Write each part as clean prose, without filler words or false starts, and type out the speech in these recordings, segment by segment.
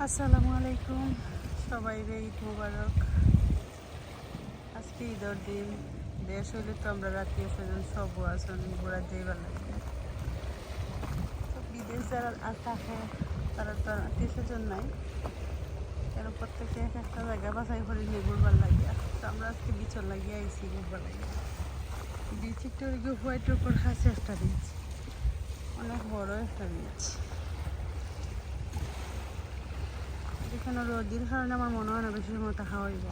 আসসালামু আলাইকুম, সবাইরে ঈদ মুবারক। আজকে ঈদের দিন। দেশ হইলে তো আমরা আত্মীয় স্বজন সব আসন ঘোরা যাইবার লাগে। তো বিদেশ যারা আর থাকে তারা তো আত্মীয় স্বজন নাই, কেন প্রত্যেকে এক একটা জায়গা বাছাই করে নিয়ে ঘুরবার লাগিয়া। তো আমরা আজকে বিচর লাগিয়ে আইসি ঘুরবার লাগিয়া। বিচ একটু হোয়াইট উপর কাছে একটা বিচ, অনেক বড় একটা বিচ। এখানে রোদের কারণে আমার মনে হয় না বেশি সময় থাকা হইব।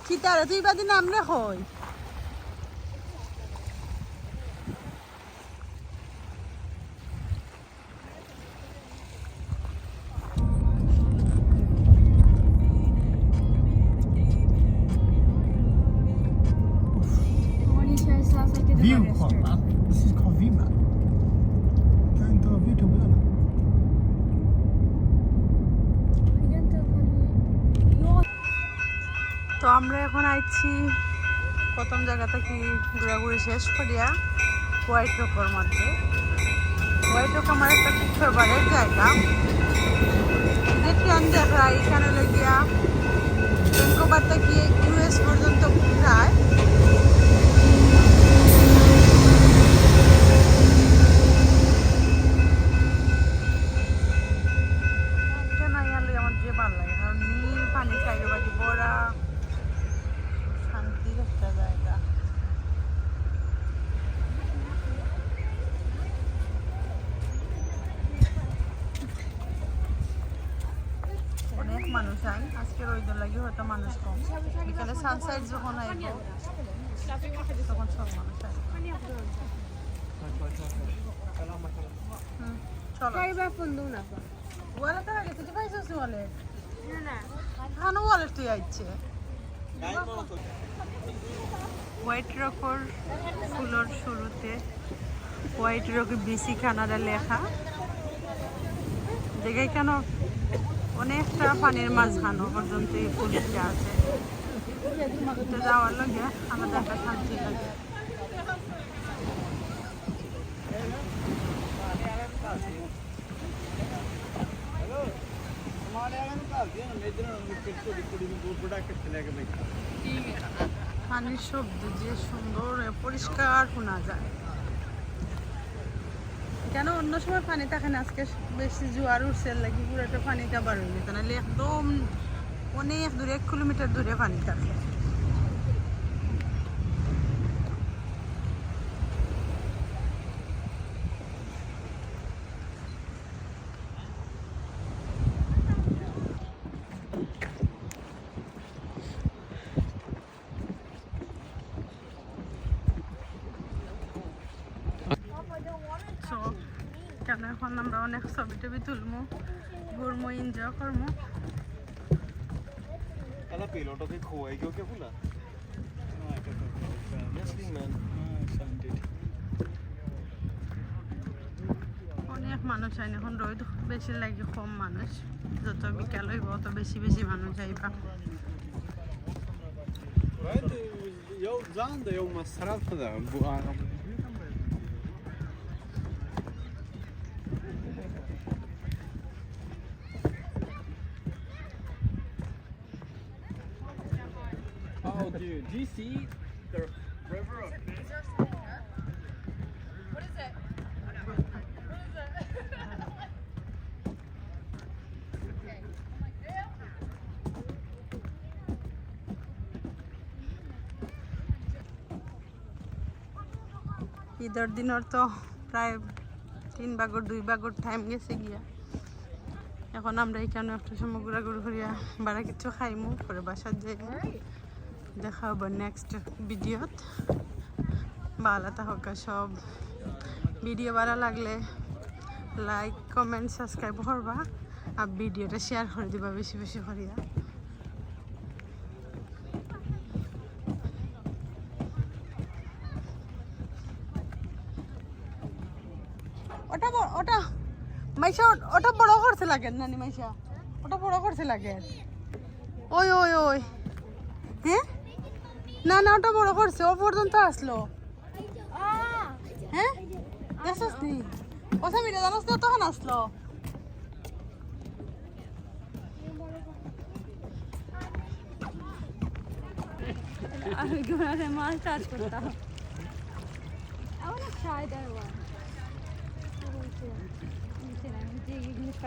কি তারা তুই বাদি নাম রে হয় View kolla. This is called view map. Jag inte har view till början. তো আমরা এখন আইছি প্রথম জায়গা থেকে ঘোরাঘুরি শেষ করিয়া হোয়াইট রকের মধ্যে। হোয়াইট রক আমার একটা খুব ফেভারিট জায়গা। যে ট্রেন দেখা এখানে লেগিয়া ভ্যাঙ্কুভার থেকে ইউএস পর্যন্ত যায়। আমার যে ভালো লাগে, কারণ নীল পানি চাইরে বাজি বড়া, শান্তির একটা জায়গা। অনেক মানুষ আয় আজকে, রোদের লাগে হয়তো মানুষ কম। বিকালে সানসাইড যখন আইব তখন সব মানুষ আসবে। ওয়ালেট আগে তুই পাইছিস ওয়ালেট? খানো ওয়ালেট তুই আইছে। হোয়াইট রকর ফুলের শুরুতে হোয়াইট রক বিসি কানাডা লেখা। জায়গায় কেন অনেকটা পানির মাঝখানো পর্যন্ত এই ফুলটা আছে। যাওয়ার লাগে আলাদা একটা শান্তি লাগে। পানির শব্দ যে সুন্দর পরিষ্কার শোনা যায়। কেন অন্য সময় পানি থাকে না, আজকে বেশি জোয়ার উঠছে লাগি পুরো একটা পানিটা বার হয়ে যেত, নাহলে একদম অনেক দূরে 1 কিলোমিটার দূরে পানি থাকে। কেন এখন আমরা অনেক ছবি টবি তুলবো, ঘুরবো, এনজয় করবো। Alla piloter fick KI gå fulla. অনেক মানুষ আইন, এখন রোদ বেশি লাগে, কম মানুষ। যত বিকাল হইব তত বেশি বেশি মানুষ আইবা। Jag zande يوم صرفت ده Oh, dude, do you see the river up there? What is it? ঈদের দিনের তো প্রায় 3 ভাগের 2 ভাগের টাইম গেছে গিয়া। এখন আমরা এখানে একটা সময় ঘোরাঘুরি করিয়া বাড়া কিছু খাইমু, পরে বাসার যাই। দেখা হবো নেক্সট ভিডিওত। ভালো থাকুক সব। ভিডিও ভালো লাগলে লাইক, কমেন্ট, সাবস্ক্রাইব করবা, আর ভিডিওটা শেয়ার করে দিবা বেশি বেশি করিয়া। ওটা ওটা মাইশা, ওটা বড় করতে লাগে নানি মাইশা, ওটা বড় করতে লাগে। ওই ওই ওই হ্যাঁ না না ওটা বড় করছে ও পর্যন্ত আসলো হ্যাঁ দেখছিস নি কথা মিলে জানাস না তখন আসলো আমি ঘোড়াতে মাছ চাষ করতাম I want to try that one. English